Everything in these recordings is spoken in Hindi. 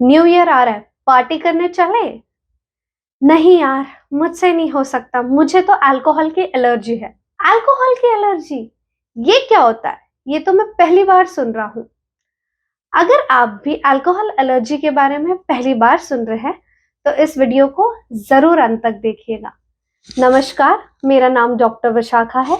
न्यू ईयर आ रहा है, पार्टी करने चले? नहीं यार, मुझसे नहीं हो सकता, मुझे तो अल्कोहल की एलर्जी है। अल्कोहल की एलर्जी? ये क्या होता है? ये तो मैं पहली बार सुन रहा हूँ। अगर आप भी अल्कोहल एलर्जी के बारे में पहली बार सुन रहे हैं तो इस वीडियो को जरूर अंत तक देखिएगा। नमस्कार, मेरा नाम डॉक्टर विशाखा है।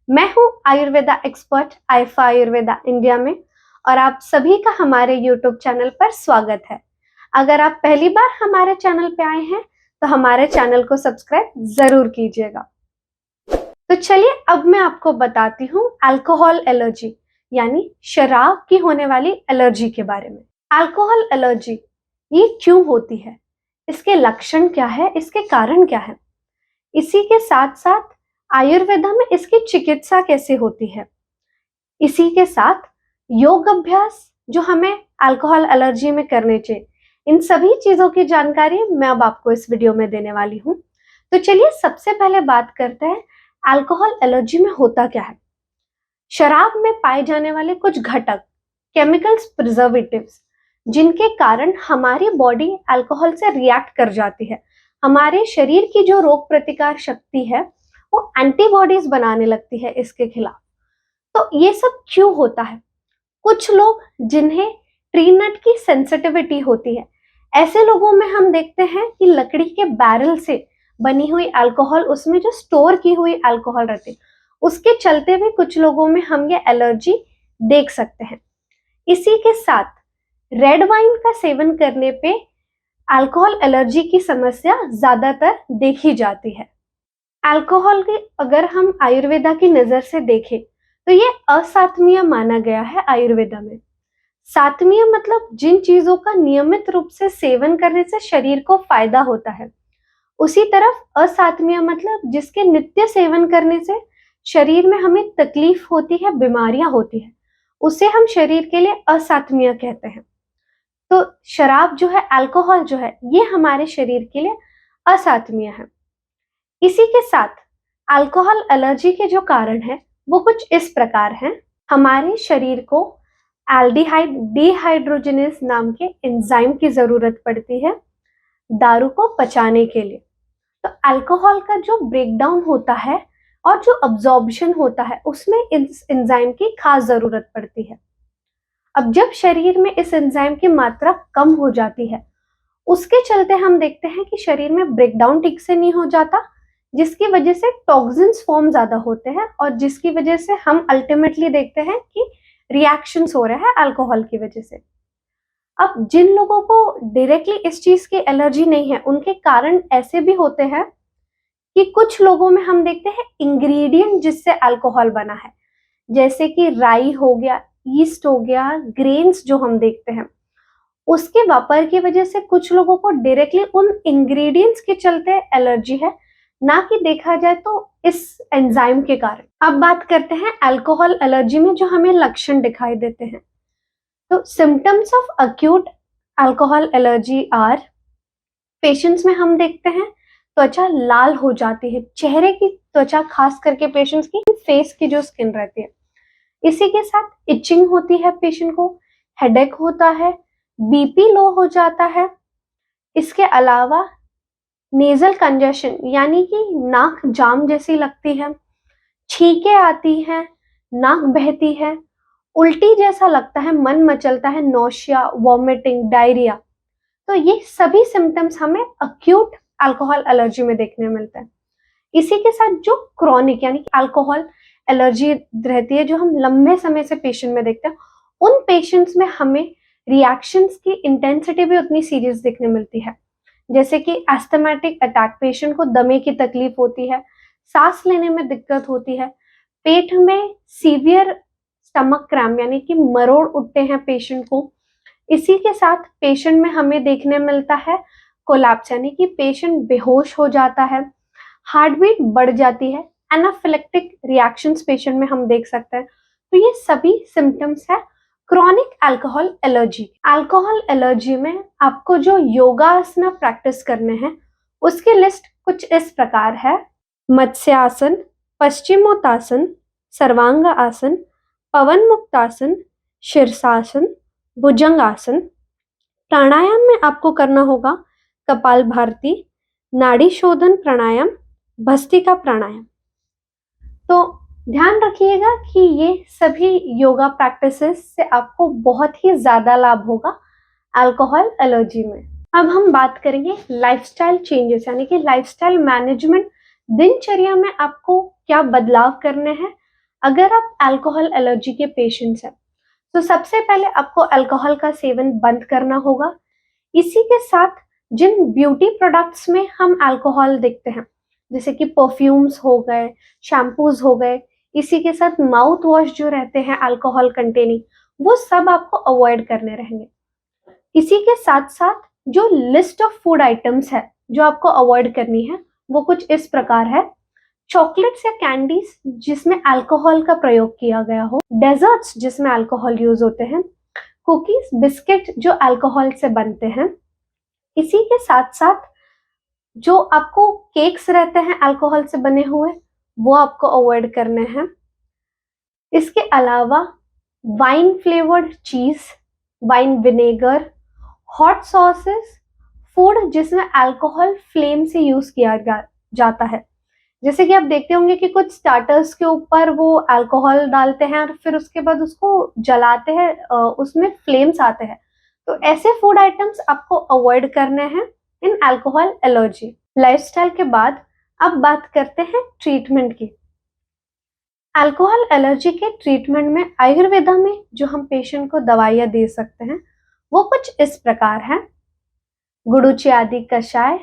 मैं हूँ Ayurveda expert IIFA Ayurveda India में, और आप सभी का हमारे यूट्यूब चैनल पर स्वागत है। अगर आप पहली बार हमारे चैनल पे आए हैं तो हमारे चैनल को सब्सक्राइब जरूर कीजिएगा। तो चलिए अब मैं आपको बताती हूँ अल्कोहल एलर्जी यानी शराब की होने वाली एलर्जी के बारे में। अल्कोहल एलर्जी ये क्यों होती है, इसके लक्षण क्या है, इसके कारण क्या है, इसी के साथ साथ आयुर्वेदा में इसकी चिकित्सा कैसे होती है, इसी के साथ योग अभ्यास जो हमें अल्कोहल एलर्जी में करने चाहिए, इन सभी चीजों की जानकारी मैं अब आपको इस वीडियो में देने वाली हूँ। तो चलिए सबसे पहले बात करते हैं अल्कोहल एलर्जी में होता क्या है। शराब में पाए जाने वाले कुछ घटक, केमिकल्स, प्रिजर्वेटिव्स, जिनके कारण हमारी बॉडी अल्कोहल से रिएक्ट कर जाती है। हमारे शरीर की जो रोग प्रतिकार शक्ति है वो एंटीबॉडीज बनाने लगती है इसके खिलाफ। तो ये सब क्यों होता है? कुछ लोग जिन्हें ट्री नट की सेंसिटिविटी होती है, ऐसे लोगों में हम देखते हैं कि लकड़ी के बैरल से बनी हुई अल्कोहल, उसमें जो स्टोर की हुई अल्कोहल रहती है, उसके चलते भी कुछ लोगों में हम ये एलर्जी देख सकते हैं। इसी के साथ रेड वाइन का सेवन करने पे अल्कोहल एलर्जी की समस्या ज्यादातर देखी जाती है। अल्कोहल की अगर हम आयुर्वेदा की नजर से देखें तो ये असात्मीय माना गया है आयुर्वेदा में। सात्मीय मतलब जिन चीजों का नियमित रूप से सेवन करने से शरीर को फायदा होता है। उसी तरफ असात्मीय मतलब जिसके नित्य सेवन करने से शरीर में हमें तकलीफ होती है, बीमारियां होती है, उसे हम शरीर के लिए असात्मीय कहते हैं। तो शराब जो है, अल्कोहल जो है, ये हमारे शरीर के लिए असात्मीय है। इसी के साथ अल्कोहल एलर्जी के जो कारण है वो कुछ इस प्रकार हैं। हमारे शरीर को एल्डिहाइड डिहाइड्रोजिनेज नाम के एंजाइम की जरूरत पड़ती है दारू को पचाने के लिए। तो अल्कोहल का जो ब्रेकडाउन होता है और जो अब्जॉर्प्शन होता है उसमें इस एंजाइम की खास जरूरत पड़ती है। अब जब शरीर में इस एंजाइम की मात्रा कम हो जाती है, उसके चलते हम देखते हैं कि शरीर में ब्रेकडाउन ठीक से नहीं हो जाता, जिसकी वजह से टॉक्सिन्स फॉर्म ज्यादा होते हैं और जिसकी वजह से हम अल्टीमेटली देखते हैं कि रिएक्शंस हो रहे हैं अल्कोहल की वजह से। अब जिन लोगों को डायरेक्टली इस चीज की एलर्जी नहीं है, उनके कारण ऐसे भी होते हैं कि कुछ लोगों में हम देखते हैं इंग्रेडिएंट जिससे अल्कोहल बना है, जैसे कि राई हो गया, ईस्ट हो गया, ग्रेन्स जो हम देखते हैं, उसके वापर की वजह से कुछ लोगों को डायरेक्टली उन इंग्रेडिएंट्स के चलते एलर्जी है, ना कि देखा जाए तो इस एंजाइम के कारण। अब बात करते हैं अल्कोहल एलर्जी में जो हमें लक्षण दिखाई देते हैं। तो symptoms of acute alcohol allergy are, patients में हम देखते हैं त्वचा लाल हो जाती है, चेहरे की त्वचा, खास करके पेशेंट्स की फेस की जो स्किन रहती है। इसी के साथ इचिंग होती है पेशेंट को, हेडेक होता है, बीपी लो हो जाता है। इसके अलावा नेजल कंजेशन यानी कि नाक जाम जैसी लगती है, छींकें आती हैं, नाक बहती है, उल्टी जैसा लगता है, मन मचलता है, नोशिया, वॉमिटिंग, डायरिया। तो ये सभी सिम्टम्स हमें अक्यूट अल्कोहल एलर्जी में देखने मिलता है। इसी के साथ जो क्रॉनिक यानी कि अल्कोहल एलर्जी रहती है, जो हम लंबे समय से पेशेंट में देखते हैं, उन पेशेंट्स में हमें रिएक्शंस की इंटेंसिटी भी उतनी सीरियस देखने मिलती है। जैसे कि एस्थमेटिक अटैक, पेशेंट को दमे की तकलीफ होती है, सांस लेने में दिक्कत होती है, पेट में सीवियर स्टमक क्रैम्प यानी कि मरोड़ उठते हैं पेशेंट को। इसी के साथ पेशेंट में हमें देखने मिलता है कोलैप्स यानी कि पेशेंट बेहोश हो जाता है, हार्ट बीट बढ़ जाती है, एनाफिलेक्टिक रिएक्शंस पेशेंट में हम देख सकते हैं। तो ये सभी सिम्टम्स है chronic alcohol allergy. Alcohol allergy में आपको जो योगासना प्रैक्टिस करने हैं उसकी लिस्ट कुछ इस प्रकार है। मत्स्यासन, पश्चिमोत्तासन, सर्वांग आसन, पवन मुक्तासन, शीर्षासन, भुजंगासन, प्राणायाम में आपको करना होगा कपाल भारती, नाड़ी शोधन प्राणायाम, भस्त्रिका प्राणायाम। तो ध्यान रखिएगा कि ये सभी योगा प्रैक्टिसेस से आपको बहुत ही ज्यादा लाभ होगा अल्कोहल एलर्जी में। अब हम बात करेंगे लाइफस्टाइल चेंजेस, यानी कि लाइफस्टाइल मैनेजमेंट, दिनचर्या में आपको क्या बदलाव करने हैं अगर आप अल्कोहल एलर्जी के पेशेंट्स हैं। तो सबसे पहले आपको अल्कोहल का सेवन बंद करना होगा। इसी के साथ जिन ब्यूटी प्रोडक्ट्स में हम अल्कोहल देखते हैं, जैसे कि परफ्यूम्स हो गए, शैम्पूज हो गए, इसी के साथ माउथ वॉश जो रहते हैं अल्कोहल कंटेनिंग, वो सब आपको अवॉइड करने रहेंगे। इसी के साथ साथ जो लिस्ट ऑफ फूड आइटम्स है जो आपको अवॉइड करनी है वो कुछ इस प्रकार है। चॉकलेट्स या कैंडीज जिसमें अल्कोहल का प्रयोग किया गया हो, डेजर्ट्स जिसमें अल्कोहल यूज होते हैं, कुकीज बिस्किट जो अल्कोहल से बनते हैं। इसी के साथ साथ जो आपको केक्स रहते हैं अल्कोहल से बने हुए, वो आपको अवॉइड करने हैं। इसके अलावा वाइन फ्लेवर्ड चीज, wine vinegar, hot sauces, food जिसमें अल्कोहल फ्लेम से यूज किया जाता है। जैसे कि आप देखते होंगे कि कुछ स्टार्टर्स के ऊपर वो अल्कोहल डालते हैं और फिर उसके बाद उसको जलाते हैं, उसमें फ्लेम्स आते हैं। तो ऐसे फूड आइटम्स आपको अवॉइड करने हैं इन अल्कोहल एलर्जी। लाइफस्टाइल के बाद अब बात करते हैं ट्रीटमेंट की। अल्कोहल एलर्जी के ट्रीटमेंट में आयुर्वेदा में जो हम पेशेंट को दवाइयां दे सकते हैं वो कुछ इस प्रकार है। गुडुचि आदि कषाय,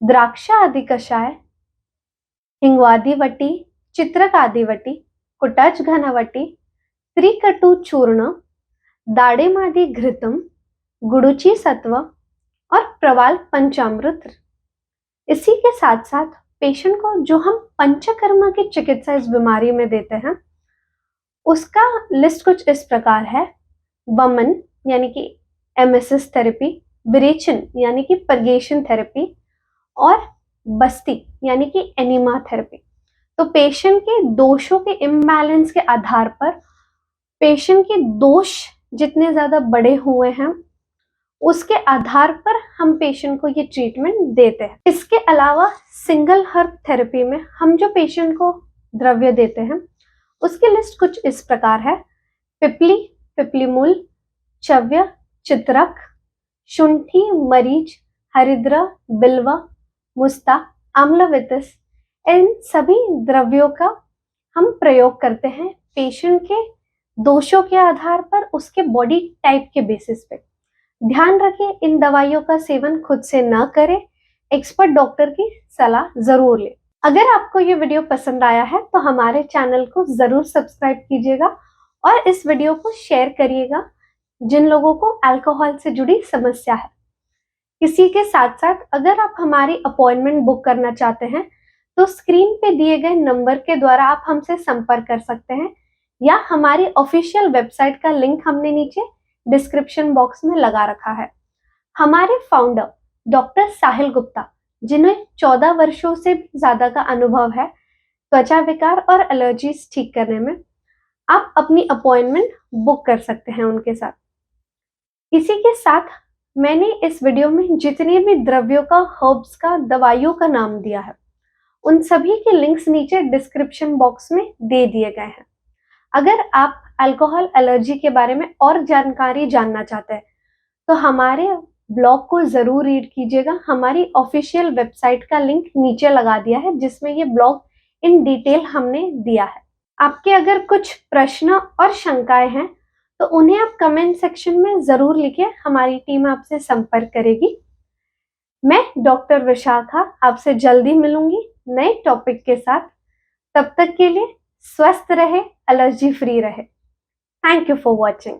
द्राक्षा आदि कषाय, हिंगवादी वटी, चित्रक आदि वटी, कुटच घनवटी, त्रिकटु चूर्ण, दाड़ेमादि घृतम, गुडुचि सत्व और प्रवाल पंचामृत। इसी के साथ साथ पेशेंट को जो हम पंचकर्मा की चिकित्सा इस बीमारी में देते हैं उसका लिस्ट कुछ इस प्रकार है। वमन यानी कि एमएसएस थेरेपी, विरेचन यानी कि पर्गेशन थेरेपी और बस्ती यानी कि एनिमा थेरेपी। तो पेशेंट के दोषों के इम्बैलेंस के आधार पर, पेशेंट के दोष जितने ज्यादा बड़े हुए हैं उसके आधार पर हम पेशेंट को ये ट्रीटमेंट देते हैं। इसके अलावा सिंगल हर्ब थेरेपी में हम जो पेशेंट को द्रव्य देते हैं उसकी लिस्ट कुछ इस प्रकार है। पिपली, पिपलीमूल, चव्य, चित्रक, शुंठी, मरीच, हरिद्रा, बिल्वा, मुस्ता, आम्लवितिस, इन सभी द्रव्यों का हम प्रयोग करते हैं पेशेंट के दोषों के आधार पर, उसके बॉडी टाइप के बेसिस पे। ध्यान रखें इन दवाइयों का सेवन खुद से ना करें, एक्सपर्ट डॉक्टर की सलाह जरूर लें। अगर आपको ये वीडियो पसंद आया है तो हमारे चैनल को जरूर सब्सक्राइब कीजिएगा और इस वीडियो को शेयर करिएगा जिन लोगों को अल्कोहल से जुड़ी समस्या है। इसी के साथ साथ अगर आप हमारी अपॉइंटमेंट बुक करना चाहते हैं तो स्क्रीन पे दिए गए नंबर के द्वारा आप हमसे संपर्क कर सकते हैं या हमारी ऑफिशियल वेबसाइट का लिंक हमने नीचे डिस्क्रिप्शन बॉक्स में लगा रखा है। हमारे फाउंडर डॉक्टर साहिल गुप्ता, जिन्हें 14 वर्षों से ज्यादा का अनुभव है त्वचा विकार और एलर्जीज ठीक करने में, आप अपनी अपॉइंटमेंट बुक कर सकते हैं उनके साथ। इसी के साथ मैंने इस वीडियो में जितने भी द्रव्यों का, हर्ब्स का, दवाइयों का नाम दिया है उन सभी के लिंक्स नीचे डिस्क्रिप्शन बॉक्स में दे दिए गए हैं। अगर आप अल्कोहल एलर्जी के बारे में और जानकारी जानना चाहते हैं तो हमारे ब्लॉग को जरूर रीड कीजिएगा। हमारी ऑफिशियल वेबसाइट का लिंक नीचे लगा दिया है जिसमें ये ब्लॉग इन डिटेल हमने दिया है। आपके अगर कुछ प्रश्न और शंकाएं हैं तो उन्हें आप कमेंट सेक्शन में जरूर लिखिए, हमारी टीम आपसे संपर्क करेगी। मैं डॉक्टर विशाखा आपसे जल्दी मिलूंगी नए टॉपिक के साथ। तब तक के लिए स्वस्थ रहे, एलर्जी फ्री रहे। Thank you for watching.